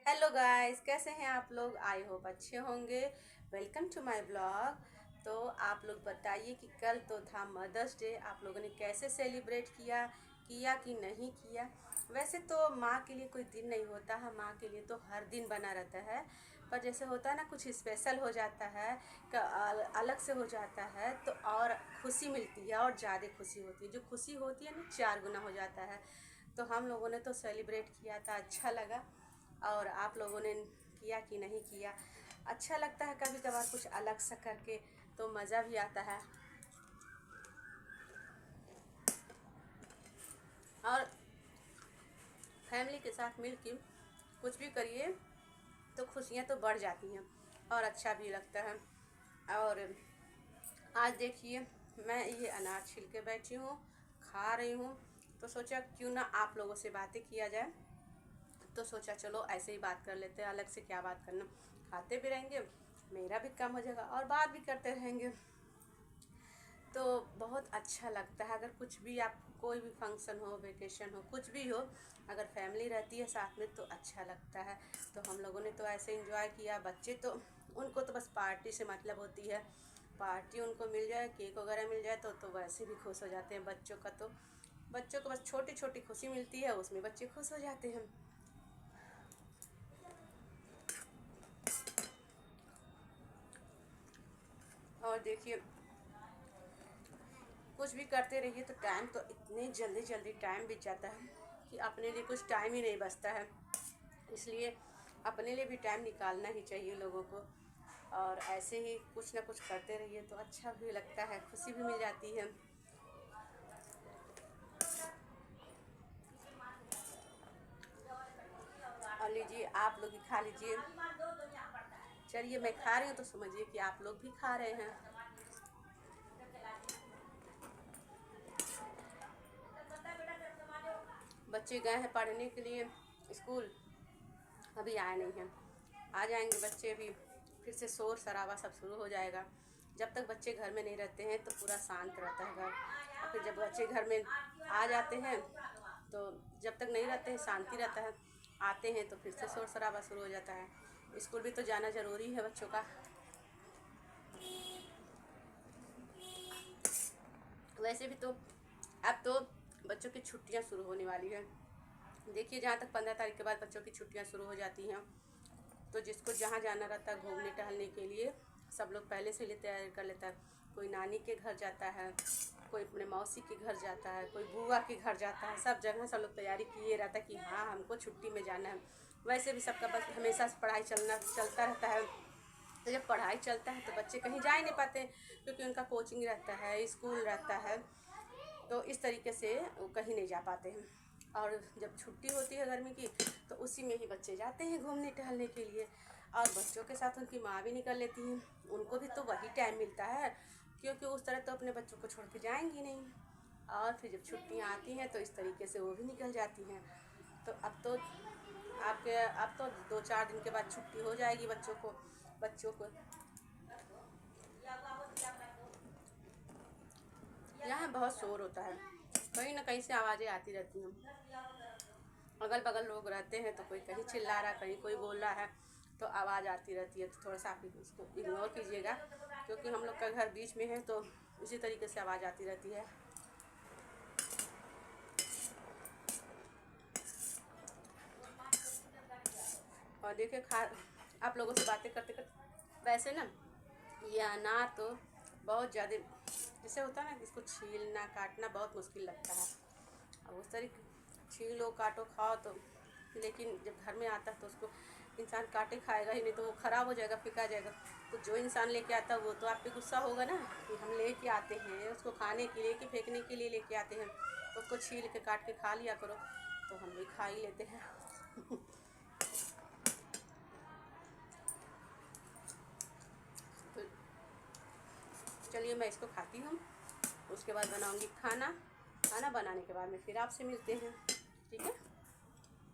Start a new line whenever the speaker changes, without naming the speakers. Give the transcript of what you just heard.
Hello guys, कैसे हैं आप लोग? आई होप अच्छे होंगे। Welcome to my blog. तो आप लोग बताइए कि कल तो था मदर्स डे, आप लोगों ने कैसे सेलिब्रेट किया किया कि नहीं किया। वैसे तो माँ के लिए कोई दिन नहीं होता है, माँ के लिए तो हर दिन बना रहता है। पर जैसे होता है ना, कुछ स्पेशल हो जाता है, अलग से हो जाता है तो और खुशी मिलती है और ज़्यादा खुशी होती है। जो खुशी होती है ना, 4 गुना हो जाता है। तो हम लोगों ने तो सेलिब्रेट किया था, अच्छा लगा। और आप लोगों ने किया कि नहीं किया? अच्छा लगता है कभी कभार कुछ अलग सा करके, तो मज़ा भी आता है। और फैमिली के साथ मिलकर कुछ भी करिए तो खुशियाँ तो बढ़ जाती हैं और अच्छा भी लगता है। और आज देखिए, मैं ये अनार छिल के बैठी हूँ, खा रही हूँ। तो सोचा क्यों ना आप लोगों से बातें किया जाए। तो सोचा चलो ऐसे ही बात कर लेते हैं, अलग से क्या बात करना। खाते भी रहेंगे, मेरा भी काम हो जाएगा और बात भी करते रहेंगे। तो बहुत अच्छा लगता है। अगर कुछ भी आप कोई भी फंक्शन हो, वेकेशन हो, कुछ भी हो, अगर फैमिली रहती है साथ में तो अच्छा लगता है। तो हम लोगों ने तो ऐसे एंजॉय किया। बच्चे तो, उनको तो बस पार्टी से मतलब होती है। पार्टी उनको मिल जाए, केक वगैरह मिल जाए तो वैसे भी खुश हो जाते हैं। बच्चों का तो, बच्चों को बस छोटी छोटी खुशी मिलती है, उसमें बच्चे खुश हो जाते हैं। और देखिए, कुछ भी करते रहिए तो टाइम तो इतनी जल्दी जल्दी टाइम बीत जाता है कि अपने लिए कुछ टाइम ही नहीं बचता है। इसलिए अपने लिए भी टाइम निकालना ही चाहिए लोगों को। और ऐसे ही कुछ ना कुछ करते रहिए तो अच्छा भी लगता है, खुशी भी मिल जाती है। और लीजिए, आप लोग भी खा लीजिए। चलिए, मैं खा रही हूँ तो समझिए कि आप लोग भी खा रहे हैं। बच्चे गए हैं पढ़ने के लिए स्कूल, अभी आए नहीं हैं। आ जाएंगे बच्चे भी, फिर से शोर शराबा सब शुरू हो जाएगा। जब तक बच्चे घर में नहीं रहते हैं तो पूरा शांत रहता है घर, और फिर जब बच्चे घर में आ जाते हैं तो जब तक नहीं रहते हैं शांति रहता है। आते हैं तो फिर से शोर शराबा शुरू हो जाता है। स्कूल भी तो जाना ज़रूरी है बच्चों का। वैसे भी तो अब तो बच्चों की छुट्टियां शुरू होने वाली है। देखिए, जहाँ तक 15 तारीख के बाद बच्चों की छुट्टियां शुरू हो जाती हैं, तो जिसको जहाँ जाना रहता है घूमने टहलने के लिए, सब लोग पहले से लिए तैयारी कर लेता है। कोई नानी के घर जाता है, कोई अपने मौसी के घर जाता है, कोई बुआ के घर जाता है। सब जगह सब लोग तैयारी किए रहता है कि हाँ, हमको छुट्टी में जाना है। वैसे भी सबका बस हमेशा से पढ़ाई चलता रहता है। तो जब पढ़ाई चलता है तो बच्चे कहीं जा ही नहीं पाते, क्योंकि उनका कोचिंग रहता है, स्कूल रहता है। तो इस तरीके से वो कहीं नहीं जा पाते हैं। और जब छुट्टी होती है गर्मी की, तो उसी में ही बच्चे जाते हैं घूमने टहलने के लिए। और बच्चों के साथ उनकी माँ भी निकल लेती हैं, उनको भी तो वही टाइम मिलता है, क्योंकि उस तरह तो अपने बच्चों को छोड़ के जाएंगी नहीं। और फिर जब छुट्टियाँ आती हैं तो इस तरीके से वो भी निकल जाती हैं। तो अब तो 2-4 दिन के बाद छुट्टी हो जाएगी बच्चों को। यहाँ बहुत शोर होता है, कहीं ना कहीं से आवाज़ें आती रहती हैं। अगल बगल लोग रहते हैं तो कोई कहीं चिल्ला रहा, कहीं कोई बोल रहा है, तो आवाज़ आती रहती है। तो थोड़ा सा आप इसको इग्नोर कीजिएगा, क्योंकि हम लोग का घर बीच में है तो इसी तरीके से आवाज़ आती रहती है। और देखिए, आप लोगों से बातें करते करते, वैसे ना ये अनार तो बहुत ज़्यादा, जैसे होता है ना, इसको छीलना काटना बहुत मुश्किल लगता है। अब उस तरीके छीलो काटो खाओ तो, लेकिन जब घर में आता है तो उसको इंसान काटे खाएगा ही नहीं, तो वो ख़राब हो जाएगा, फेंका जाएगा। तो जो इंसान लेके आता है वो तो आप पे गुस्सा होगा ना, कि हम लेके आते हैं उसको खाने के लिए कि फेंकने के लिए लेके आते हैं, तो उसको छील के काट के खा लिया करो। तो हम भी खा ही लेते हैं। तो चलिए, मैं इसको खाती हूँ, उसके बाद बनाऊँगी खाना। खाना बनाने के बाद में फिर आपसे मिलते हैं, ठीक है।